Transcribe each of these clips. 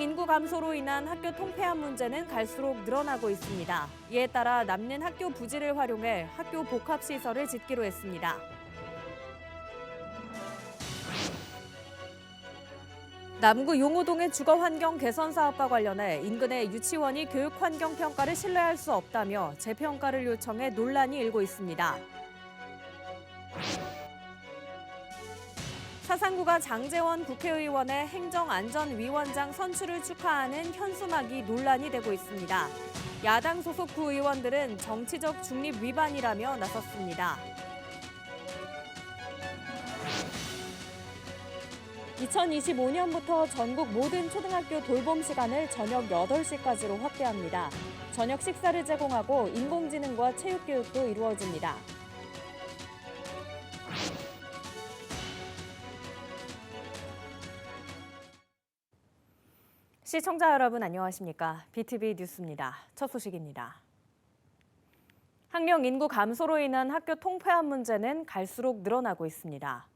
학령 인구 감소로 인한 학교 통폐합 문제는 갈수록 늘어나고 있습니다. 이에 따라 남는 학교 부지를 활용해 학교 복합시설을 짓기로 했습니다. 남구 용호동의 주거환경 개선 사업과 관련해 인근의 유치원이 교육환경 평가를 신뢰할 수 없다며 재평가를 요청해 논란이 일고 있습니다. 사상구가 장제원 국회의원의 행정안전위원장 선출을 축하하는 현수막이 논란이 되고 있습니다. 야당 소속 구의원들은 정치적 중립 위반이라며 나섰습니다. 2025년부터 전국 모든 초등학교 돌봄 시간을 저녁 8시까지로 확대합니다. 저녁 식사를 제공하고 인공지능과 체육교육도 이루어집니다. 시청자 여러분 안녕하십니까? BTV 뉴스입니다. 첫 소식입니다. 학령 인구 감소로 인한 학교 통폐합 문제는 갈수록 늘어나고 있습니다.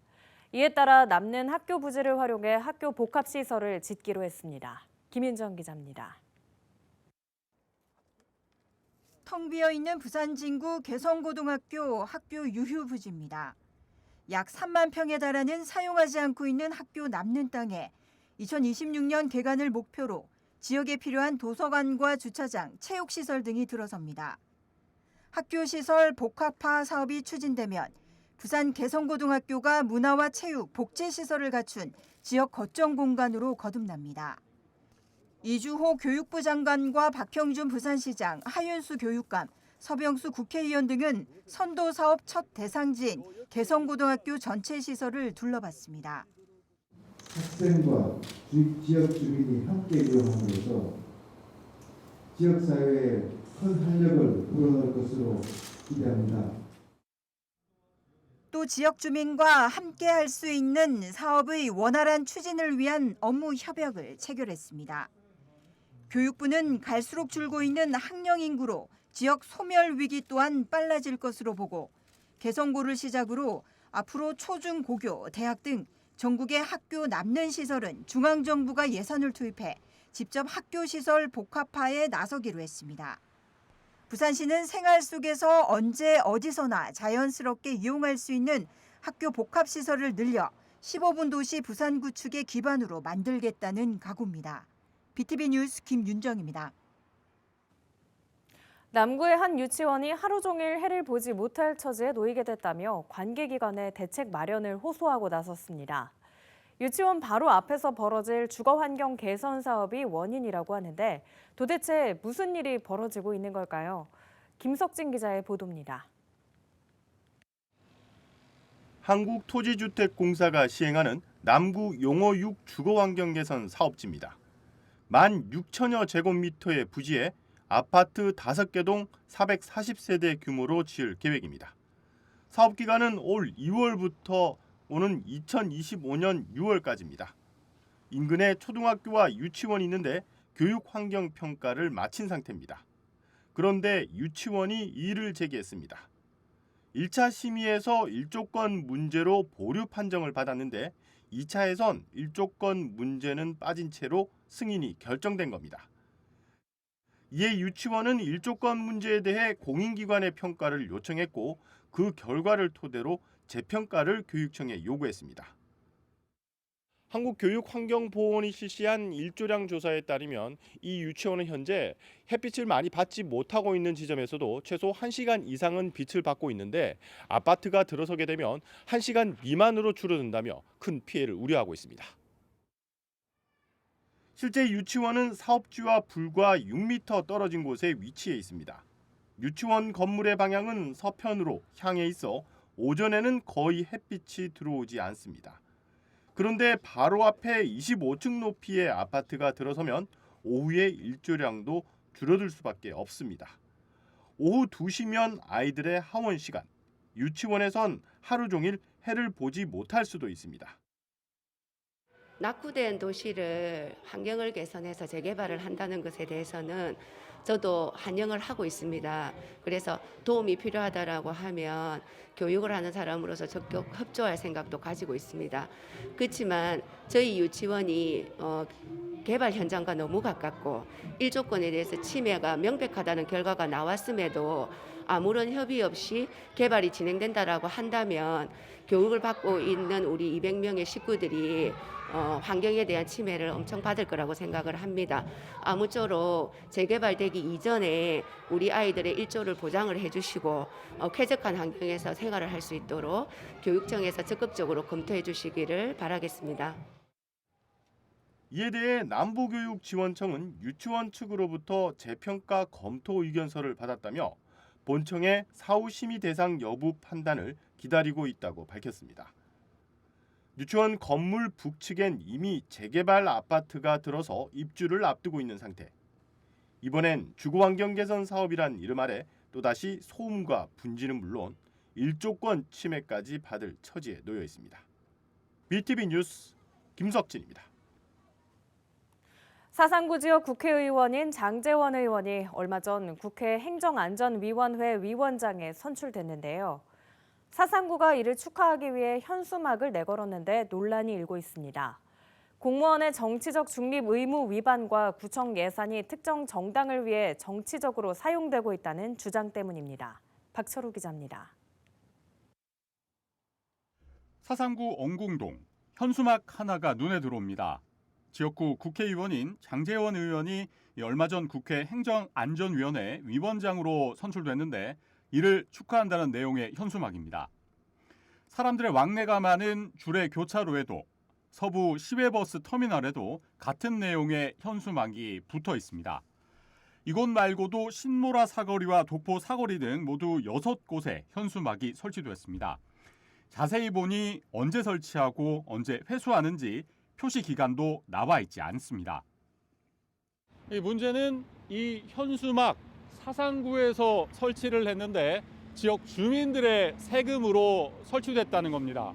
이에 따라 남는 학교 부지를 활용해 학교 복합시설을 짓기로 했습니다. 김윤정 기자입니다. 텅 비어있는 부산 진구 개성고등학교 학교 유휴 부지입니다. 약 3만 평에 달하는 사용하지 않고 있는 학교 남는 땅에 2026년 개관을 목표로 지역에 필요한 도서관과 주차장, 체육시설 등이 들어섭니다. 학교 시설 복합화 사업이 추진되면 부산 개성고등학교가 문화와 체육, 복제시설을 갖춘 지역 거점 공간으로 거듭납니다. 이주호 교육부 장관과 박형준 부산시장, 하윤수 교육감, 서병수 국회의원 등은 선도 사업 첫 대상지인 개성고등학교 전체 시설을 둘러봤습니다. 학생과 지역 주민이 함께 이용함으로써 지역사회에 큰 활력을 불어넣을 것으로 기대합니다. 또 지역 주민과 함께 할 수 있는 사업의 원활한 추진을 위한 업무 협약을 체결했습니다. 교육부는 갈수록 줄고 있는 학령 인구로 지역 소멸 위기 또한 빨라질 것으로 보고 개성고를 시작으로 앞으로 초중 고교, 대학 등 전국의 학교 남는 시설은 중앙정부가 예산을 투입해 직접 학교 시설 복합화에 나서기로 했습니다. 부산시는 생활 속에서 언제 어디서나 자연스럽게 이용할 수 있는 학교 복합시설을 늘려 15분 도시 부산 구축의 기반으로 만들겠다는 각오입니다. BTV 뉴스 김윤정입니다. 남구의 한 유치원이 하루 종일 해를 보지 못할 처지에 놓이게 됐다며 관계기관에 대책 마련을 호소하고 나섰습니다. 유치원 바로 앞에서 벌어질 주거환경 개선 사업이 원인이라고 하는데 도대체 무슨 일이 벌어지고 있는 걸까요? 김석진 기자의 보도입니다. 한국토지주택공사가 시행하는 남구 용호 6 주거환경 개선 사업지입니다. 16,000여 제곱미터의 부지에 아파트 5개 동 440세대 규모로 지을 계획입니다. 사업 기간은 올 2월부터 오는 2025년 6월까지입니다. 인근에 초등학교와 유치원이 있는데 교육환경 평가를 마친 상태입니다. 그런데 유치원이 이의를 제기했습니다. 1차 심의에서 1조건 문제로 보류 판정을 받았는데 2차에선 1조건 문제는 빠진 채로 승인이 결정된 겁니다. 이에 유치원은 1조건 문제에 대해 공인기관의 평가를 요청했고 그 결과를 토대로 재평가를 교육청에 요구했습니다. 한국교육환경보건원이 실시한 일조량 조사에 따르면 이 유치원은 현재 햇빛을 많이 받지 못하고 있는 지점에서도 최소 1시간 이상은 빛을 받고 있는데 아파트가 들어서게 되면 1시간 미만으로 줄어든다며 큰 피해를 우려하고 있습니다. 실제 유치원은 사업지와 불과 6m 떨어진 곳에 위치해 있습니다. 유치원 건물의 방향은 서편으로 향해 있어 오전에는 거의 햇빛이 들어오지 않습니다. 그런데 바로 앞에 25층 높이의 아파트가 들어서면 오후의 일조량도 줄어들 수밖에 없습니다. 오후 2시면 아이들의 하원 시간, 유치원에선 하루 종일 해를 보지 못할 수도 있습니다. 낙후된 도시를 환경을 개선해서 재개발을 한다는 것에 대해서는 저도 환영을 하고 있습니다. 그래서 도움이 필요하다라고 하면 교육을 하는 사람으로서 적극 협조할 생각도 가지고 있습니다. 그렇지만 저희 유치원이 개발 현장과 너무 가깝고 일조권에 대해서 침해가 명백하다는 결과가 나왔음에도 아무런 협의 없이 개발이 진행된다라고 한다면 교육을 받고 있는 우리 200명의 식구들이 환경에 대한 침해를 엄청 받을 거라고 생각을 합니다. 아무쪼록 재개발되기 이전에 우리 아이들의 일조를 보장을 해주시고 쾌적한 환경에서 생활을 할 수 있도록 교육청에서 적극적으로 검토해 주시기를 바라겠습니다. 이에 대해 남부교육지원청은 유치원 측으로부터 재평가 검토 의견서를 받았다며 본청의 사후 심의 대상 여부 판단을 기다리고 있다고 밝혔습니다. 유치원 건물 북측엔 이미 재개발 아파트가 들어서 입주를 앞두고 있는 상태. 이번엔 주거환경 개선 사업이란 이름 아래 또다시 소음과 분지는 물론 일조권 침해까지 받을 처지에 놓여 있습니다. BTV 뉴스 김석진입니다. 사상구 지역 국회의원인 장제원 의원이 얼마 전 국회 행정안전위원회 위원장에 선출됐는데요. 사상구가 이를 축하하기 위해 현수막을 내걸었는데 논란이 일고 있습니다. 공무원의 정치적 중립 의무 위반과 구청 예산이 특정 정당을 위해 정치적으로 사용되고 있다는 주장 때문입니다. 박철우 기자입니다. 사상구 엉궁동 현수막 하나가 눈에 들어옵니다. 지역구 국회의원인 장제원 의원이 얼마 전 국회 행정안전위원회 위원장으로 선출됐는데 이를 축하한다는 내용의 현수막입니다. 사람들의 왕래가 많은 주례 교차로에도 서부 시외버스 터미널에도 같은 내용의 현수막이 붙어 있습니다. 이곳 말고도 신모라 사거리와 도포 사거리 등 모두 6곳에 현수막이 설치됐습니다. 자세히 보니 언제 설치하고 언제 회수하는지 표시 기간도 나와 있지 않습니다. 이 문제는 이 현수막 사상구에서 설치를 했는데 지역 주민들의 세금으로 설치됐다는 겁니다.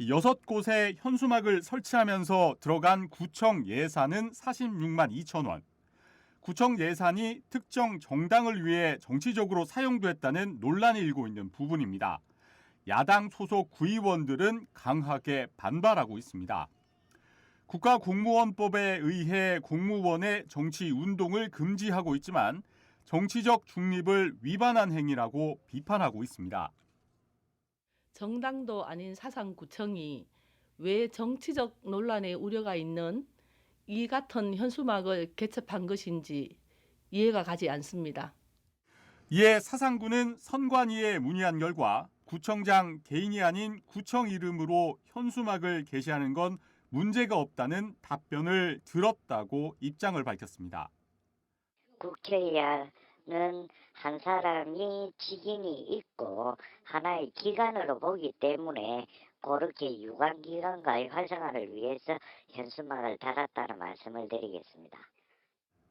6곳에 현수막을 설치하면서 들어간 구청 예산은 46만 2천 원. 구청 예산이 특정 정당을 위해 정치적으로 사용됐다는 논란이 일고 있는 부분입니다. 야당 소속 구의원들은 강하게 반발하고 있습니다. 국가공무원법에 의해 공무원의 정치 운동을 금지하고 있지만 정치적 중립을 위반한 행위라고 비판하고 있습니다. 정당도 아닌 사상구청이 왜 정치적 논란의 우려가 있는 이 같은 현수막을 개첩한 것인지 이해가 가지 않습니다. 이에 사상구는 선관위에 문의한 결과 구청장 개인이 아닌 구청 이름으로 현수막을 게시하는 건 문제가 없다는 답변을 들었다고 입장을 밝혔습니다. 국회의원은 한 사람이 직인이 있고 하나의 기관으로 보기 때문에 그렇게 유관기관과의 활성화를 위해서 현수막을 달았다는 말씀을 드리겠습니다.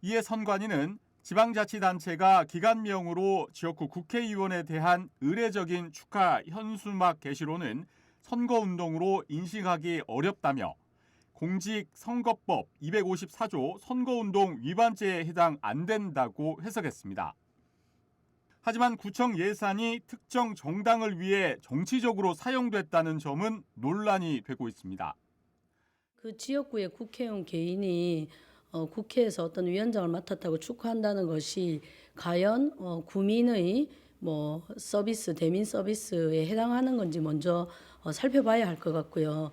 이에 선관위는 지방자치단체가 기관명으로 지역구 국회의원에 대한 의례적인 축하 현수막 게시로는 선거운동으로 인식하기 어렵다며 공직선거법 254조 선거운동 위반죄에 해당 안 된다고 해석했습니다. 하지만 구청 예산이 특정 정당을 위해 정치적으로 사용됐다는 점은 논란이 되고 있습니다. 그 지역구의 국회의원 개인이 국회에서 어떤 위원장을 맡았다고 축하한다는 것이 과연 구민의 서비스, 대민 서비스에 해당하는 건지 먼저 살펴봐야 할 것 같고요.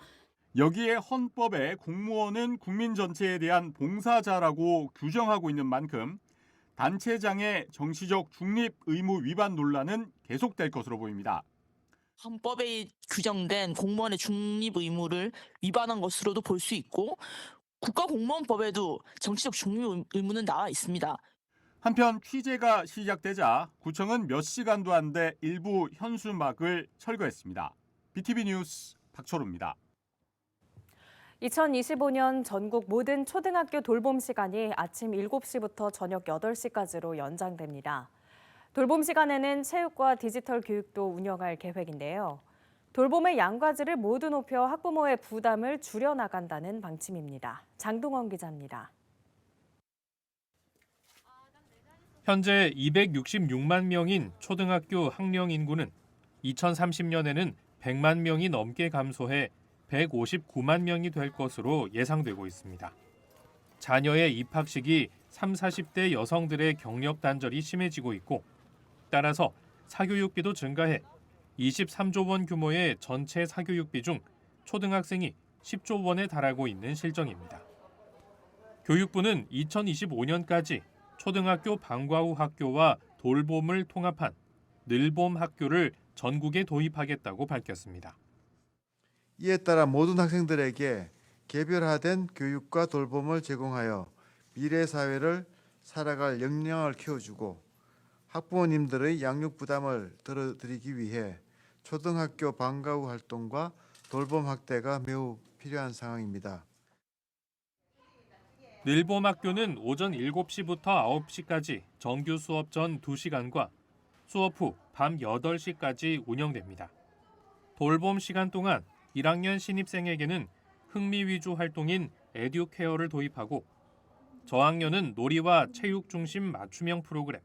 여기에 헌법에 공무원은 국민 전체에 대한 봉사자라고 규정하고 있는 만큼 단체장의 정치적 중립 의무 위반 논란은 계속될 것으로 보입니다. 헌법에 규정된 공무원의 중립 의무를 위반한 것으로도 볼 수 있고 국가공무원법에도 정치적 중립 의무는 나와 있습니다. 한편 취재가 시작되자 구청은 몇 시간도 안 돼 일부 현수막을 철거했습니다. BTV 뉴스 박철우입니다. 2025년 전국 모든 초등학교 돌봄 시간이 아침 7시부터 저녁 8시까지로 연장됩니다. 돌봄 시간에는 체육과 디지털 교육도 운영할 계획인데요. 돌봄의 양과질을 모두 높여 학부모의 부담을 줄여나간다는 방침입니다. 장동원 기자입니다. 현재 266만 명인 초등학교 학령 인구는 2030년에는 100만 명이 넘게 감소해 159만 명이 될 것으로 예상되고 있습니다. 자녀의 입학 시기 30, 40대 여성들의 경력 단절이 심해지고 있고 따라서 사교육비도 증가해 23조 원 규모의 전체 사교육비 중 초등학생이 10조 원에 달하고 있는 실정입니다. 교육부는 2025년까지 초등학교 방과 후 학교와 돌봄을 통합한 늘봄 학교를 전국에 도입하겠다고 밝혔습니다. 이에 따라 모든 학생들에게 개별화된 교육과 돌봄을 제공하여 미래 사회를 살아갈 역량을 키워주고 학부모님들의 양육 부담을 덜어드리기 위해 초등학교 방과 후 활동과 돌봄 확대가 매우 필요한 상황입니다. 늘봄 학교는 오전 7시부터 9시까지 정규 수업 전 2시간과 수업 후 밤 8시까지 운영됩니다. 돌봄 시간 동안 1학년 신입생에게는 흥미 위주 활동인 에듀케어를 도입하고 저학년은 놀이와 체육 중심 맞춤형 프로그램,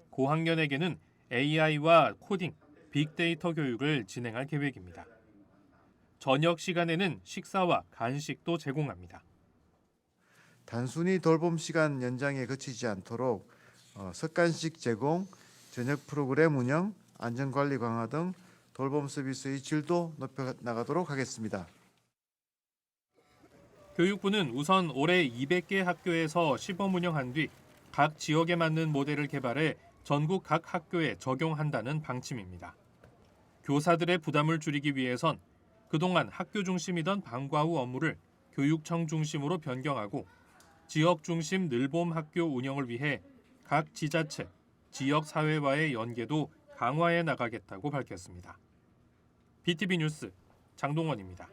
고학년에게는 AI와 코딩, 빅데이터 교육을 진행할 계획입니다. 저녁 시간에는 식사와 간식도 제공합니다. 단순히 돌봄 시간 연장에 그치지 않도록 석간식 제공, 저녁 프로그램 운영, 안전관리 강화 등 돌봄 서비스의 질도 높여 나가도록 하겠습니다. 교육부는 우선 올해 200개 학교에서 시범 운영한 뒤 각 지역에 맞는 모델을 개발해 전국 각 학교에 적용한다는 방침입니다. 교사들의 부담을 줄이기 위해선 그동안 학교 중심이던 방과 후 업무를 교육청 중심으로 변경하고 지역 중심 늘봄 학교 운영을 위해 각 지자체, 지역 사회와의 연계도 강화해 나가겠다고 밝혔습니다. BTV 뉴스 장동원입니다.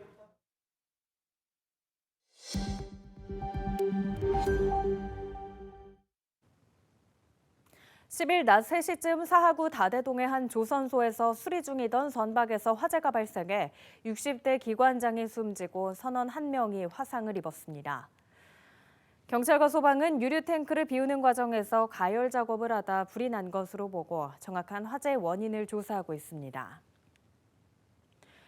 10일 낮 3시쯤 사하구 다대동의 한 조선소에서 수리 중이던 선박에서 화재가 발생해 60대 기관장이 숨지고 선원 1명이 화상을 입었습니다. 경찰과 소방은 유류 탱크를 비우는 과정에서 가열 작업을 하다 불이 난 것으로 보고 정확한 화재 원인을 조사하고 있습니다.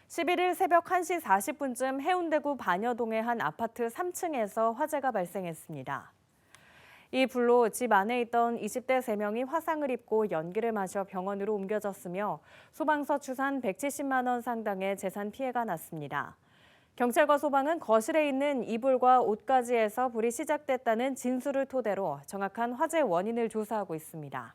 11일 새벽 1시 40분쯤 해운대구 반여동의 한 아파트 3층에서 화재가 발생했습니다. 이 불로 집 안에 있던 20대 3명이 화상을 입고 연기를 마셔 병원으로 옮겨졌으며 소방서 추산 170만 원 상당의 재산 피해가 났습니다. 경찰과 소방은 거실에 있는 이불과 옷가지에서 불이 시작됐다는 진술을 토대로 정확한 화재 원인을 조사하고 있습니다.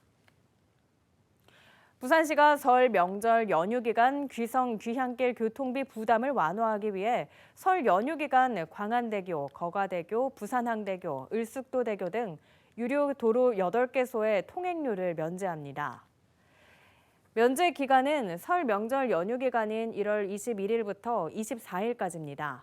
부산시가 설 명절 연휴 기간 귀성 귀향길 교통비 부담을 완화하기 위해 설 연휴 기간 광안대교, 거가대교, 부산항대교, 을숙도대교 등 유료 도로 8개소의 통행료를 면제합니다. 면제 기간은 설 명절 연휴 기간인 1월 21일부터 24일까지입니다.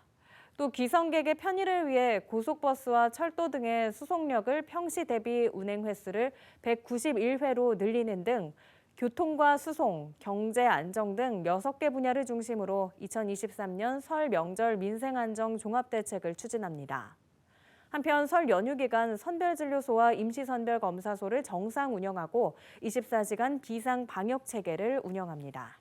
또 귀성객의 편의를 위해 고속버스와 철도 등의 수송역을 평시 대비 운행 횟수를 191회로 늘리는 등 교통과 수송, 경제 안정 등 6개 분야를 중심으로 2023년 설 명절 민생 안정 종합대책을 추진합니다. 한편 설 연휴 기간 선별진료소와 임시선별검사소를 정상 운영하고 24시간 비상 방역 체계를 운영합니다.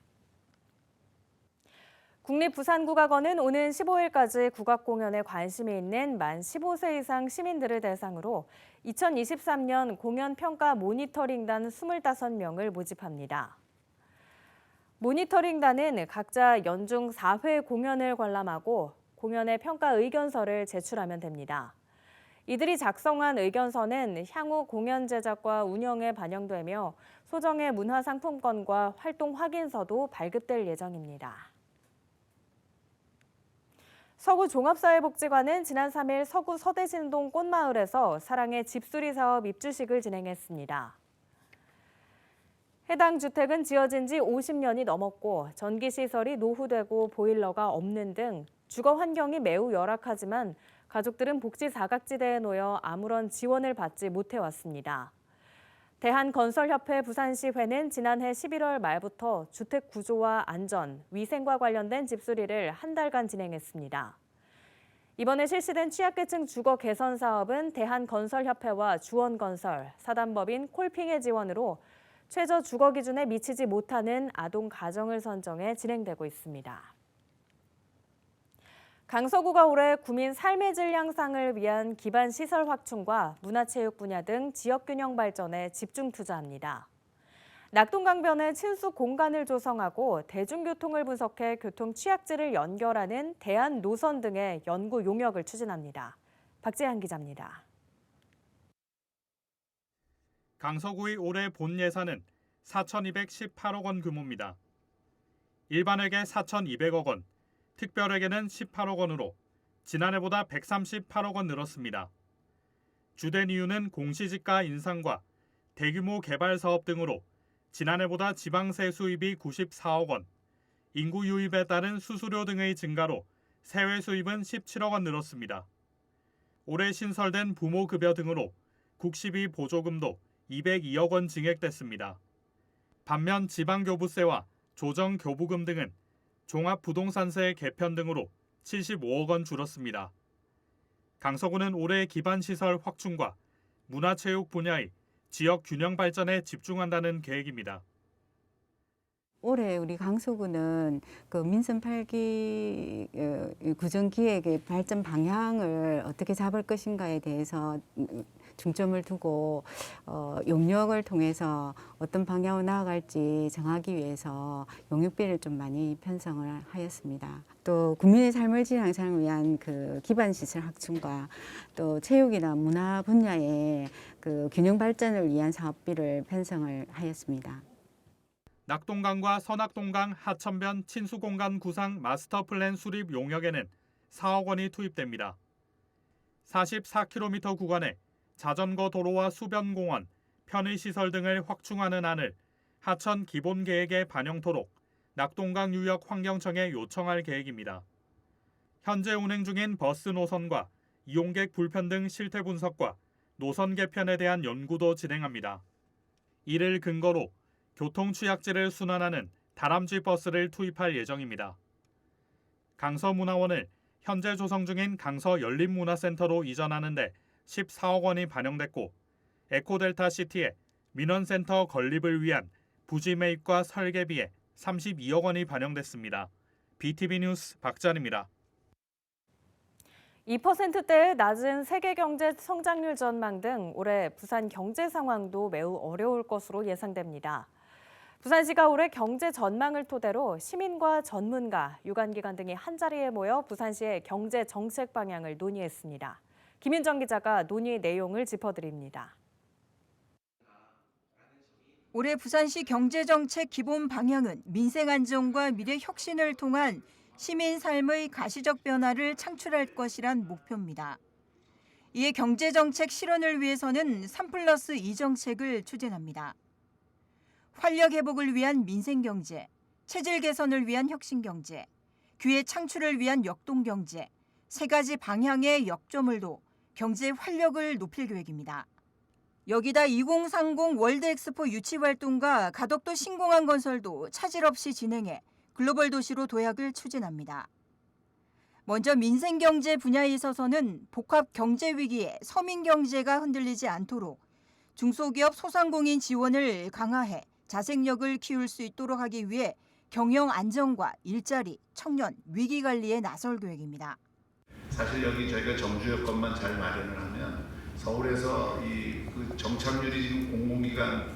국립부산국악원은 오는 15일까지 국악 공연에 관심이 있는 만 15세 이상 시민들을 대상으로 2023년 공연 평가 모니터링단 25명을 모집합니다. 모니터링단은 각자 연중 4회 공연을 관람하고 공연의 평가 의견서를 제출하면 됩니다. 이들이 작성한 의견서는 향후 공연 제작과 운영에 반영되며 소정의 문화상품권과 활동 확인서도 발급될 예정입니다. 서구 종합사회복지관은 지난 3일 서구 서대신동 꽃마을에서 사랑의 집수리 사업 입주식을 진행했습니다. 해당 주택은 지어진 지 50년이 넘었고 전기시설이 노후되고 보일러가 없는 등 주거 환경이 매우 열악하지만 가족들은 복지 사각지대에 놓여 아무런 지원을 받지 못해왔습니다. 대한건설협회 부산시회는 지난해 11월 말부터 주택 구조와 안전, 위생과 관련된 집수리를 한 달간 진행했습니다. 이번에 실시된 취약계층 주거 개선 사업은 대한건설협회와 주원건설, 사단법인 콜핑의 지원으로 최저 주거 기준에 미치지 못하는 아동 가정을 선정해 진행되고 있습니다. 강서구가 올해 구민 삶의 질 향상을 위한 기반 시설 확충과 문화체육 분야 등 지역 균형 발전에 집중 투자합니다. 낙동강변에 친수 공간을 조성하고 대중교통을 분석해 교통 취약지를 연결하는 대안 노선 등의 연구 용역을 추진합니다. 박재한 기자입니다. 강서구의 올해 본 예산은 4,218억 원 규모입니다. 일반에게 4,200억 원, 특별에게는 18억 원으로 지난해보다 138억 원 늘었습니다. 주된 이유는 공시지가 인상과 대규모 개발 사업 등으로 지난해보다 지방세 수입이 94억 원, 인구 유입에 따른 수수료 등의 증가로 세외 수입은 17억 원 늘었습니다. 올해 신설된 부모급여 등으로 국시비 보조금도 202억 원 증액됐습니다. 반면 지방교부세와 조정교부금 등은 종합부동산세 개편 등으로 75억 원 줄었습니다. 강서구는 올해 기반시설 확충과 문화체육 분야의 지역 균형 발전에 집중한다는 계획입니다. 올해 우리 강서구는 그 민선 8기 구정기획의 발전 방향을 어떻게 잡을 것인가에 대해서 중점을 두고 용역을 통해서 어떤 방향으로 나아갈지 정하기 위해서 용역비를 좀 많이 편성을 하였습니다. 또 국민의 삶의 질 향상을 위한 그 기반 시설 확충과 또 체육이나 문화 분야의 그 균형 발전을 위한 사업비를 편성을 하였습니다. 낙동강과 서낙동강 하천변 친수공간 구상 마스터 플랜 수립 용역에는 4억 원이 투입됩니다. 44km 구간에 자전거 도로와 수변공원, 편의시설 등을 확충하는 안을 하천 기본계획에 반영토록 낙동강 유역 환경청에 요청할 계획입니다. 현재 운행 중인 버스 노선과 이용객 불편 등 실태 분석과 노선 개편에 대한 연구도 진행합니다. 이를 근거로 교통 취약지를 순환하는 다람쥐 버스를 투입할 예정입니다. 강서문화원을 현재 조성 중인 강서 열린문화센터로 이전하는 데 14억 원이 반영됐고 에코델타 시티에 민원센터 건립을 위한 부지 매입과 설계비에 32억 원이 반영됐습니다. BTV 뉴스 박찬입니다. 2%대의 낮은 세계 경제 성장률 전망 등 올해 부산 경제 상황도 매우 어려울 것으로 예상됩니다. 부산시가 올해 경제 전망을 토대로 시민과 전문가, 유관기관 등이 한자리에 모여 부산시의 경제 정책 방향을 논의했습니다. 김윤정 기자가 논의 내용을 짚어드립니다. 올해 부산시 경제정책 기본 방향은 민생 안정과 미래 혁신을 통한 시민 삶의 가시적 변화를 창출할 것이란 목표입니다. 이에 경제정책 실현을 위해서는 3+2 정책을 추진합니다. 활력 회복을 위한 민생경제, 체질 개선을 위한 혁신경제, 기회 창출을 위한 역동경제, 세 가지 방향의 역점을 둬 경제 활력을 높일 계획입니다. 여기다 2030 월드엑스포 유치 활동과 가덕도 신공항 건설도 차질 없이 진행해 글로벌 도시로 도약을 추진합니다. 먼저 민생경제 분야에 있어서는 복합 경제 위기에 서민 경제가 흔들리지 않도록 중소기업 소상공인 지원을 강화해 자생력을 키울 수 있도록 하기 위해 경영 안정과 일자리, 청년, 위기 관리에 나설 계획입니다. 사실 여기 저희가 정주 여건만 잘 마련을 하면 서울에서 그 정착률이 지금 공공기관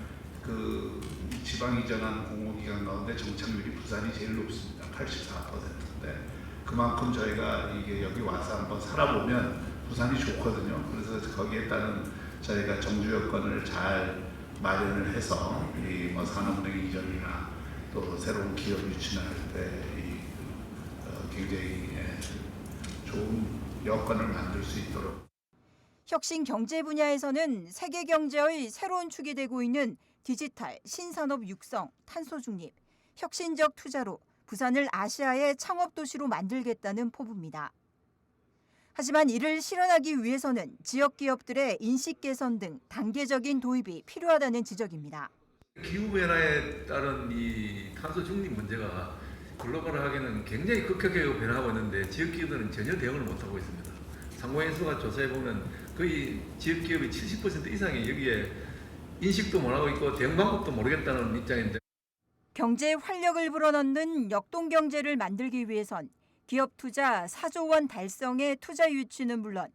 지방 이전한 공공기관 가운데 정착률이 부산이 제일 높습니다. 84%인데 그만큼 저희가 이게 여기 와서 한번 살아보면 부산이 좋거든요. 그래서 거기에 따른 저희가 정주 여건을 잘 마련을 해서 산업은행 이전이나 또 새로운 기업 유치나 할 때 굉장히 좋은 여건을 만들 수 있도록. 혁신 경제 분야에서는 세계 경제의 새로운 축이 되고 있는 디지털, 신산업 육성, 탄소 중립, 혁신적 투자로 부산을 아시아의 창업 도시로 만들겠다는 포부입니다. 하지만 이를 실현하기 위해서는 지역 기업들의 인식 개선 등 단계적인 도입이 필요하다는 지적입니다. 기후변화에 따른 이 탄소 중립 문제가 글로벌하게는 굉장히 급격하게 변화하고 있는데 지역 기업들은 전혀 대응을 못하고 있습니다. 상공인수가 조사해 보면 거의 지역 기업의 70% 이상이 여기에 인식도 못하고 있고 대응 방법도 모르겠다는 입장인데. 경제에 활력을 불어넣는 역동 경제를 만들기 위해선 기업 투자 4조 원 달성의 투자 유치는 물론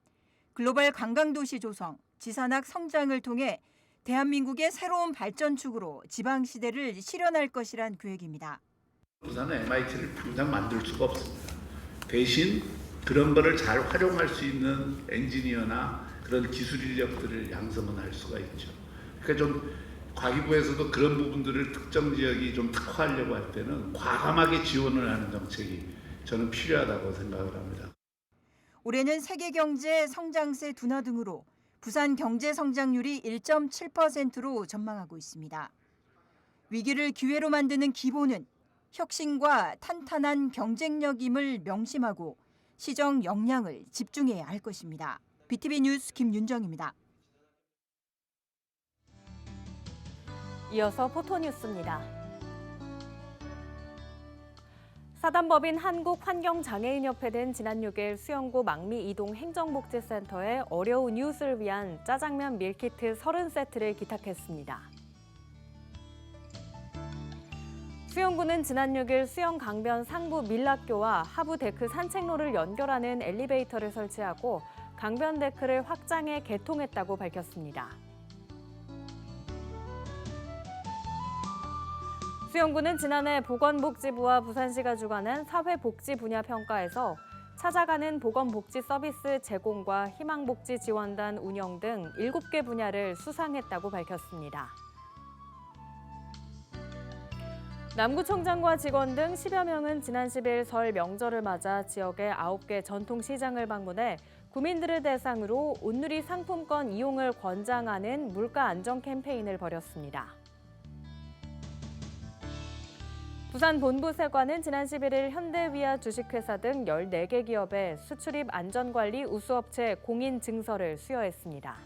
글로벌 관광도시 조성, 지산학 성장을 통해 대한민국의 새로운 발전축으로 지방시대를 실현할 것이란 계획입니다. 부산은 MIT를 당장 만들 수가 없습니다. 대신 그런 거를 잘 활용할 수 있는 엔지니어나 그런 기술 인력들을 양성은 할 수가 있죠. 그러니까 좀 과기부에서도 그런 부분들을 특정 지역이 좀 특화하려고 할 때는 과감하게 지원을 하는 정책이 저는 필요하다고 생각을 합니다. 올해는 세계 경제 성장세 둔화 등으로 부산 경제 성장률이 1.7%로 전망하고 있습니다. 위기를 기회로 만드는 기본은 혁신과 탄탄한 경쟁력임을 명심하고 시정 역량을 집중해야 할 것입니다. BTV 뉴스 김윤정입니다. 이어서 포토뉴스입니다. 사단법인 한국환경장애인협회는 지난 6일 수영구 망미 이동 행정복지센터에 어려운 이웃을 위한 짜장면 밀키트 30세트를 기탁했습니다. 수영구는 지난 6일 수영 강변 상부 밀락교와 하부 데크 산책로를 연결하는 엘리베이터를 설치하고 강변 데크를 확장해 개통했다고 밝혔습니다. 수영구는 지난해 보건복지부와 부산시가 주관한 사회복지 분야 평가에서 찾아가는 보건복지 서비스 제공과 희망복지 지원단 운영 등 7개 분야를 수상했다고 밝혔습니다. 남구청장과 직원 등 10여 명은 지난 10일 설 명절을 맞아 지역의 9개 전통시장을 방문해 구민들을 대상으로 온누리 상품권 이용을 권장하는 물가 안정 캠페인을 벌였습니다. 부산 본부세관은 지난 11일 현대위아 주식회사 등 14개 기업의 수출입 안전관리 우수업체 공인 증서를 수여했습니다.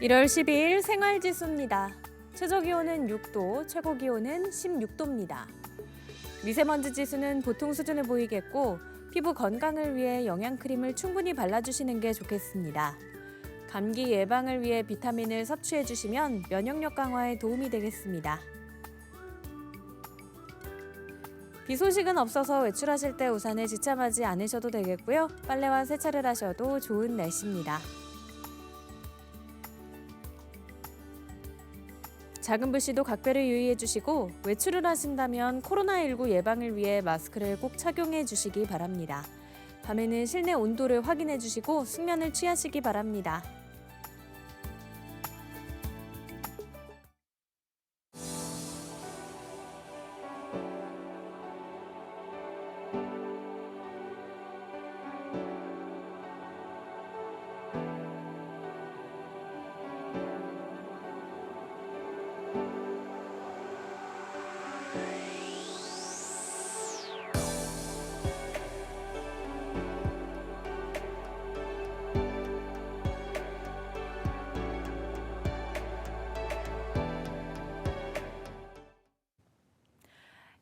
(1월 12일) 생활지수입니다. 최저기온은 6도, 최고기온은 16도입니다. 미세먼지 지수는 보통 수준을 보이겠고 피부 건강을 위해 영양크림을 충분히 발라주시는 게 좋겠습니다. 감기 예방을 위해 비타민을 섭취해주시면 면역력 강화에 도움이 되겠습니다. 비 소식은 없어서 외출하실 때 우산을 지참하지 않으셔도 되겠고요. 빨래와 세차를 하셔도 좋은 날씨입니다. 작은 불씨도 각별히 유의해 주시고 외출을 하신다면 코로나19 예방을 위해 마스크를 꼭 착용해 주시기 바랍니다. 밤에는 실내 온도를 확인해 주시고 숙면을 취하시기 바랍니다.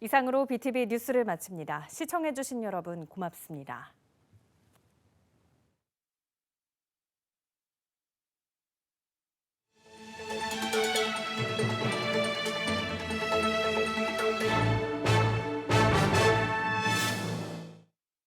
이상으로 BTV 뉴스를 마칩니다. 시청해주신 여러분 고맙습니다.